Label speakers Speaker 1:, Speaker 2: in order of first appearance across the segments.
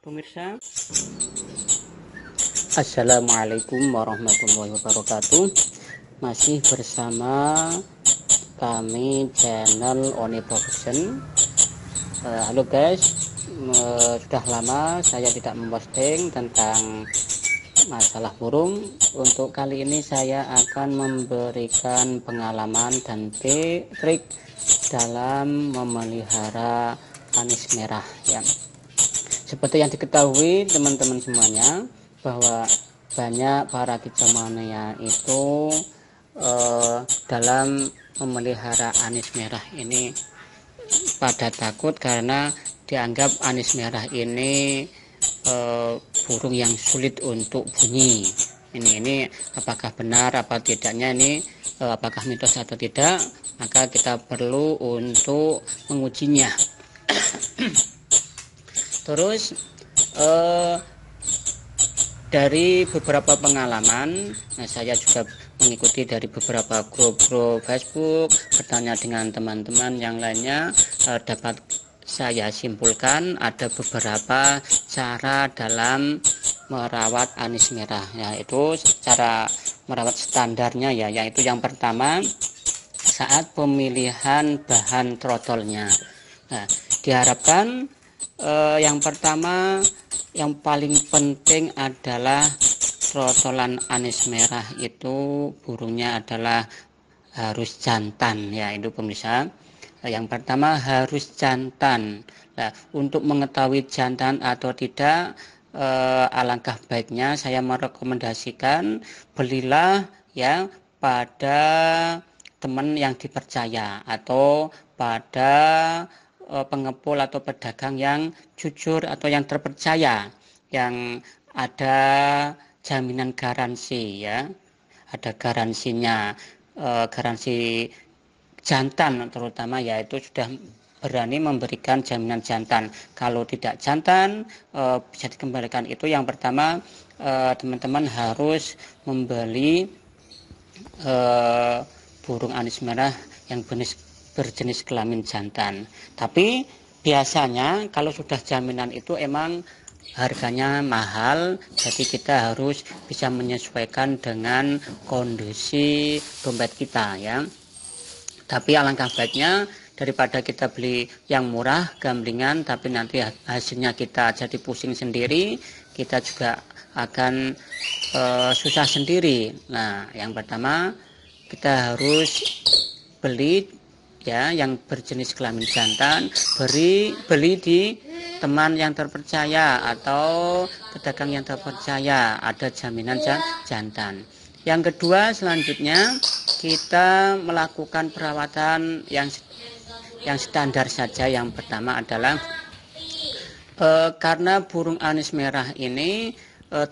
Speaker 1: Pemirsa, Assalamualaikum warahmatullahi wabarakatuh. Masih bersama kami channel Oni Production. Halo guys, sudah lama saya tidak memposting tentang masalah burung. Untuk kali ini saya akan memberikan pengalaman dan trik dalam memelihara anis merah ya. Seperti yang diketahui teman-teman semuanya, bahwa banyak para kicau mania itu dalam memelihara anis merah ini pada takut karena dianggap anis merah ini burung yang sulit untuk bunyi. Ini apakah benar apa tidaknya, ini apakah mitos atau tidak, maka kita perlu untuk mengujinya. Terus dari beberapa pengalaman, saya juga mengikuti dari beberapa grup-grup Facebook, bertanya dengan teman-teman yang lainnya, dapat saya simpulkan ada beberapa cara dalam merawat anis merah, yaitu cara merawat standarnya ya, yaitu yang pertama saat pemilihan bahan trotolnya. Nah, diharapkan yang pertama, yang paling penting adalah trotolan anis merah itu burungnya adalah harus jantan ya, itu pemirsa. Yang pertama harus jantan. Nah, untuk mengetahui jantan atau tidak, alangkah baiknya saya merekomendasikan belilah ya pada teman yang dipercaya atau pada pengepul atau pedagang yang jujur atau yang terpercaya, yang ada jaminan garansi ya, ada garansinya, garansi jantan terutama, yaitu sudah berani memberikan jaminan jantan. Kalau tidak jantan bisa dikembalikan. Itu yang pertama, teman-teman harus membeli burung anis merah yang berjenis kelamin jantan. Tapi biasanya kalau sudah jaminan itu emang harganya mahal, jadi kita harus bisa menyesuaikan dengan kondisi dompet kita ya. Tapi alangkah baiknya daripada kita beli yang murah gamblingan tapi nanti hasilnya kita jadi pusing sendiri, kita juga akan susah sendiri. Nah, yang pertama kita harus beli ya yang berjenis kelamin jantan, beli di teman yang terpercaya atau pedagang yang terpercaya, ada jaminan jantan. Yang kedua, selanjutnya kita melakukan perawatan yang standar saja. Yang pertama adalah karena burung anis merah ini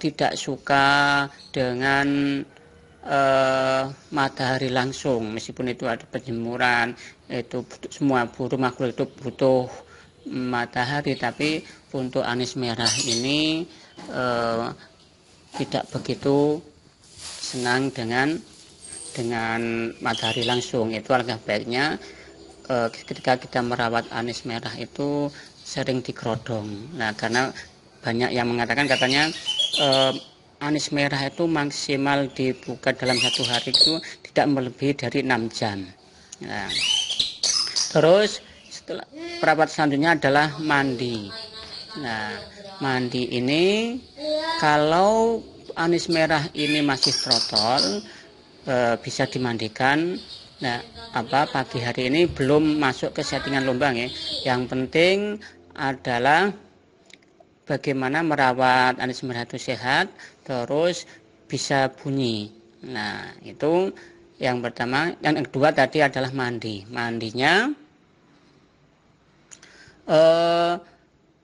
Speaker 1: tidak suka dengan matahari langsung, meskipun itu ada penjemuran, itu semua burung makhluk itu butuh matahari, tapi untuk anis merah ini tidak begitu senang dengan matahari langsung. Itu alangkah baiknya ketika kita merawat anis merah itu sering digerodong. Nah, karena banyak yang mengatakan katanya anis merah itu maksimal dibuka dalam satu hari itu tidak melebihi dari 6 jam. Nah, terus setelah perawat selanjutnya adalah mandi. Nah, mandi ini kalau anis merah ini masih trotol bisa dimandikan. Nah, pagi hari ini belum masuk ke settingan lombang ya. Yang penting adalah bagaimana merawat anis merah itu sehat, terus bisa bunyi. Nah, itu yang pertama. Yang kedua tadi adalah mandi. Mandinya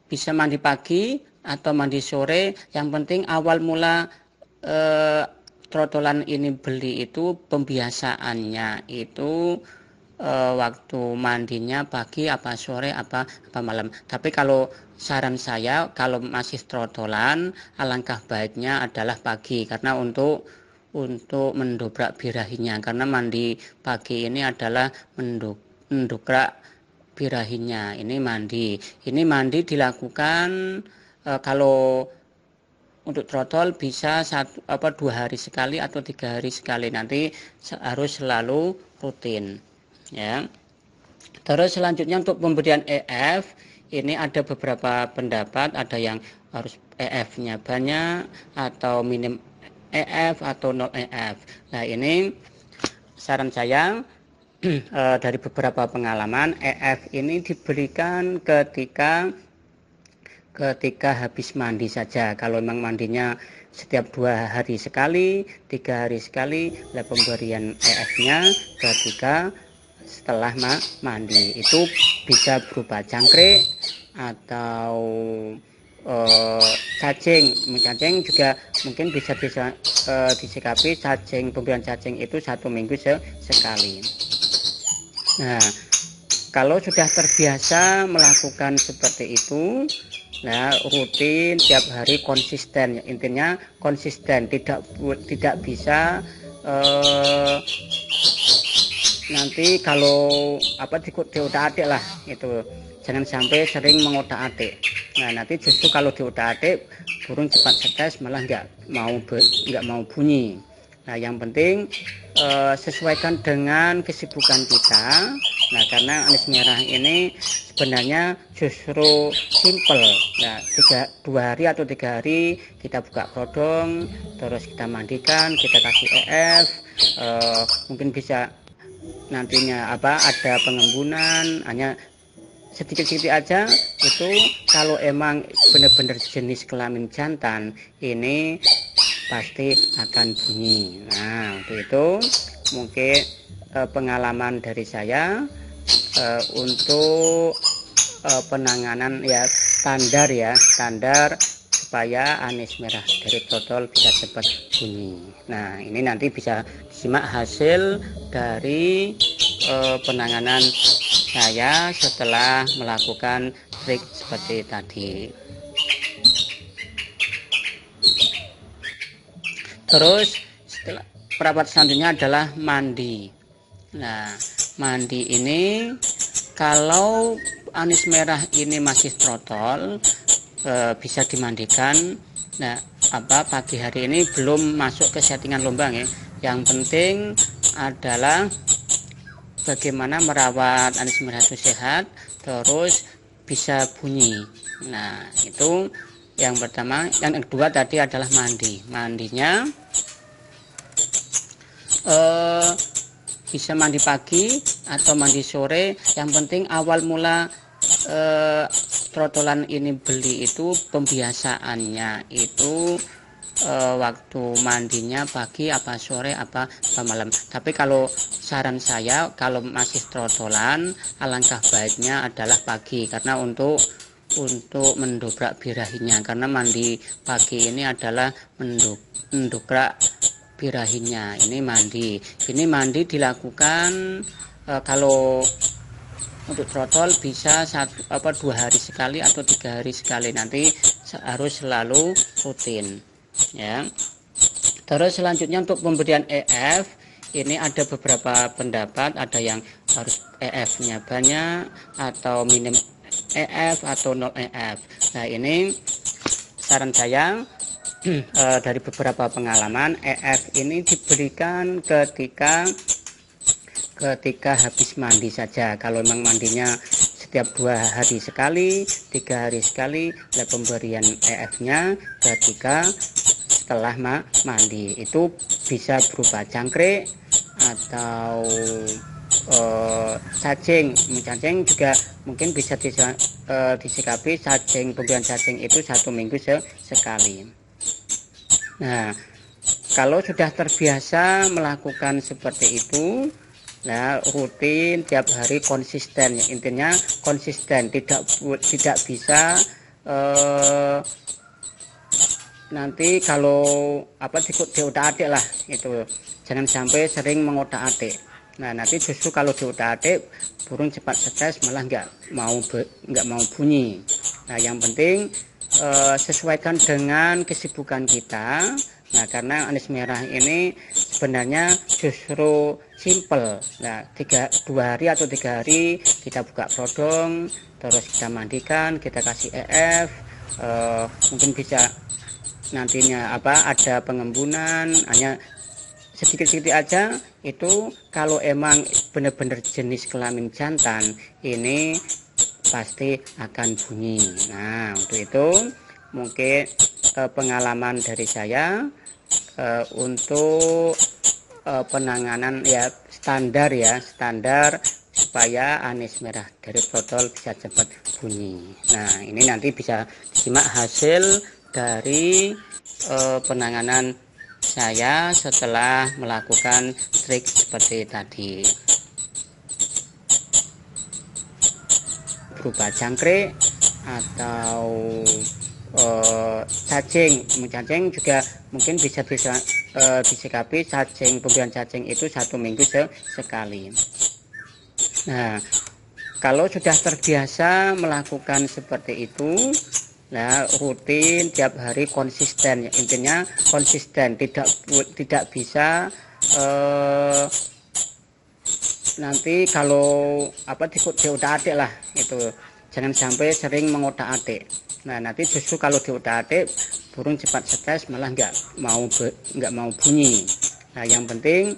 Speaker 1: bisa mandi pagi atau mandi sore. Yang penting awal mula trotolan ini beli itu pembiasaannya itu waktu mandinya pagi apa sore apa malam. Tapi kalau saran saya, kalau masih trotolan, alangkah baiknya adalah pagi, karena untuk mendobrak birahinya, karena mandi pagi ini adalah mendobrak birahinya. Ini mandi dilakukan Kalau untuk trotol bisa 2 hari sekali atau 3 hari sekali, nanti harus selalu rutin ya. Terus selanjutnya untuk pemberian EF ini ada beberapa pendapat, ada yang harus EF-nya banyak atau minim EF atau 0 EF. Nah ini saran saya dari beberapa pengalaman, EF ini diberikan ketika habis mandi saja. Kalau memang mandinya setiap 2 hari sekali, 3 hari sekali, nah pemberian EF-nya ketika setelah mandi. Itu bisa berupa cangkrik atau cacing juga mungkin bisa disikapi. Pemberian cacing itu 1 minggu sekali. Nah, kalau sudah terbiasa melakukan seperti itu, nah rutin tiap hari konsisten, intinya konsisten, tidak bisa nanti kalau diotak-atik lah, itu jangan sampai sering mengotak-atik. Nah nanti justru kalau diotak-atik burung cepat stres, malah nggak mau bunyi. Nah yang penting sesuaikan dengan kesibukan kita. Nah karena anis merah ini sebenarnya justru simple. Nah 2 hari atau 3 hari kita buka prodong, terus kita mandikan, kita kasih EF, mungkin bisa nantinya ada pengembunan, hanya sedikit-sedikit aja. Itu kalau emang benar-benar jenis kelamin jantan ini pasti akan bunyi. Nah untuk itu mungkin pengalaman dari saya untuk penanganan standar supaya anis merah dari trotol bisa cepat bunyi. Nah ini nanti bisa disimak hasil dari penanganan saya setelah melakukan trik seperti tadi. Terus perawat selanjutnya adalah mandi. Nah mandi ini kalau anis merah ini masih trotol, bisa dimandikan. Nah pagi hari ini belum masuk ke settingan lombang ya. Yang penting adalah bagaimana merawat anis merah itu sehat terus bisa bunyi. Nah itu yang pertama. Yang kedua tadi adalah mandinya bisa mandi pagi atau mandi sore. Yang penting awal mula trotolan ini beli itu pembiasaannya itu waktu mandinya pagi apa sore apa malam. Tapi kalau saran saya kalau masih trotolan, alangkah baiknya adalah pagi, karena untuk mendobrak birahinya, karena mandi pagi ini adalah mendobrak birahinya. Ini mandi dilakukan kalau untuk trotol bisa 2 hari sekali atau 3 hari sekali, nanti harus selalu rutin ya. Terus selanjutnya untuk pemberian EF ini ada beberapa pendapat, ada yang harus EF-nya banyak atau minim EF atau 0 EF. Nah ini saran saya dari beberapa pengalaman, EF ini diberikan ketika habis mandi saja. Kalau memang mandinya setiap 2 hari sekali, 3 hari sekali, nah pemberian EF-nya ketika setelah mandi. Itu bisa berupa cangkrik atau cacing juga mungkin bisa disikapi. Pemberian cacing itu 1 minggu sekali. Nah kalau sudah terbiasa melakukan seperti itu, nah rutin tiap hari konsisten, intinya konsisten, tidak bisa nanti kalau diotak-atik lah, itu jangan sampai sering mengotak-atik. Nah nanti justru kalau diotak-atik burung cepat stres, malah nggak mau bunyi. Nah yang penting sesuaikan dengan kesibukan kita. Nah karena anis merah ini sebenarnya justru simple. Nah 2 hari atau 3 hari kita buka prodong, terus kita mandikan, kita kasih EF, mungkin bisa nantinya ada pengembunan, hanya sedikit-sedikit aja. Itu kalau emang benar-benar jenis kelamin jantan ini pasti akan bunyi. Nah, untuk itu mungkin pengalaman dari saya untuk penanganan standar supaya anis merah dari botol bisa cepat bunyi. Nah, ini nanti bisa disimak hasil dari penanganan saya setelah melakukan trik seperti tadi. Berupa jangkrik atau cacing juga mungkin bisa disikapi. Pemberian cacing itu 1 minggu sekali. Nah, kalau sudah terbiasa melakukan seperti itu, nah rutin tiap hari konsisten, intinya konsisten, tidak bisa nanti kalau diotak-atik lah, itu jangan sampai sering mengotak-atik. Nah, nanti justru kalau diotak-atik burung cepat stres, malah nggak mau bunyi. Nah, yang penting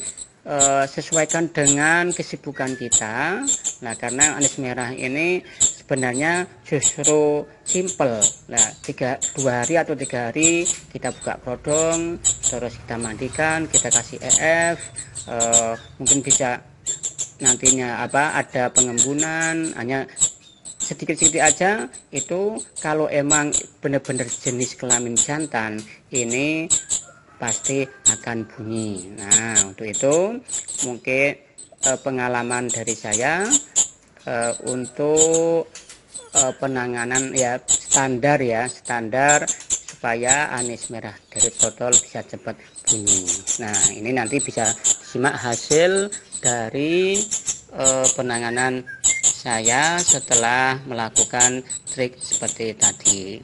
Speaker 1: sesuaikan dengan kesibukan kita. Nah, karena anis merah ini sebenarnya justru simple. Nah, 2 hari atau 3 hari kita buka prodong, terus kita mandikan, kita kasih EF, mungkin bisa nantinya ada pengembunan, hanya sedikit-sedikit aja. Itu kalau emang benar-benar jenis kelamin jantan ini pasti akan bunyi. Nah, untuk itu mungkin pengalaman dari saya untuk penanganan standar supaya anis merah dari botol bisa cepat bunyi. Nah, ini nanti bisa disimak hasil dari penanganan saya setelah melakukan trik seperti tadi.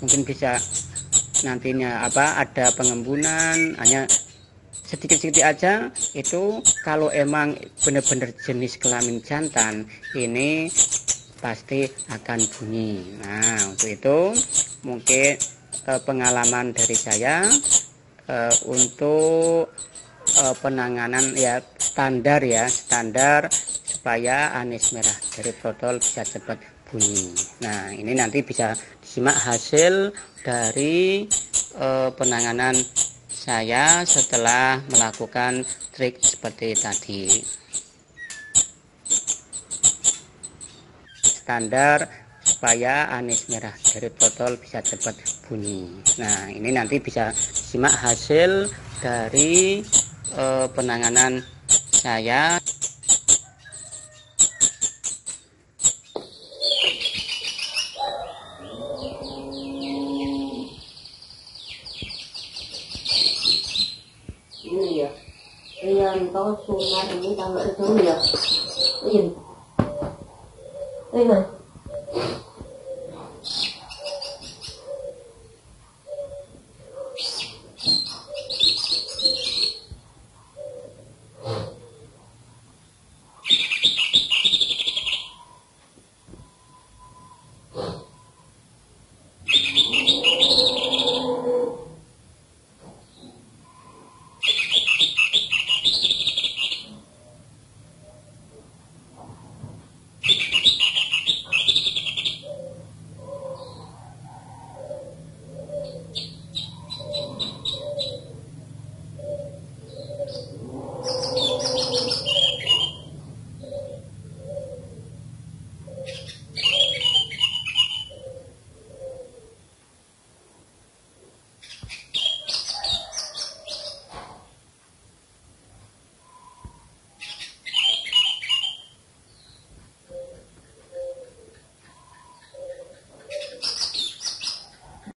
Speaker 1: Mungkin bisa nantinya ada pengembunan, hanya sedikit-sedikit aja. Itu kalau emang benar-benar jenis kelamin jantan ini pasti akan bunyi. Nah, untuk itu mungkin pengalaman dari saya untuk penanganan standar supaya anis merah dari botol bisa cepat bunyi. Nah, ini nanti bisa disimak hasil dari penanganan saya setelah melakukan trik seperti tadi. Standar supaya anis merah dari botol bisa cepat bunyi. Nah, ini nanti bisa disimak hasil dari penanganan saya.
Speaker 2: Ini ya, yang kau sunat ini kalau itu ya, ini,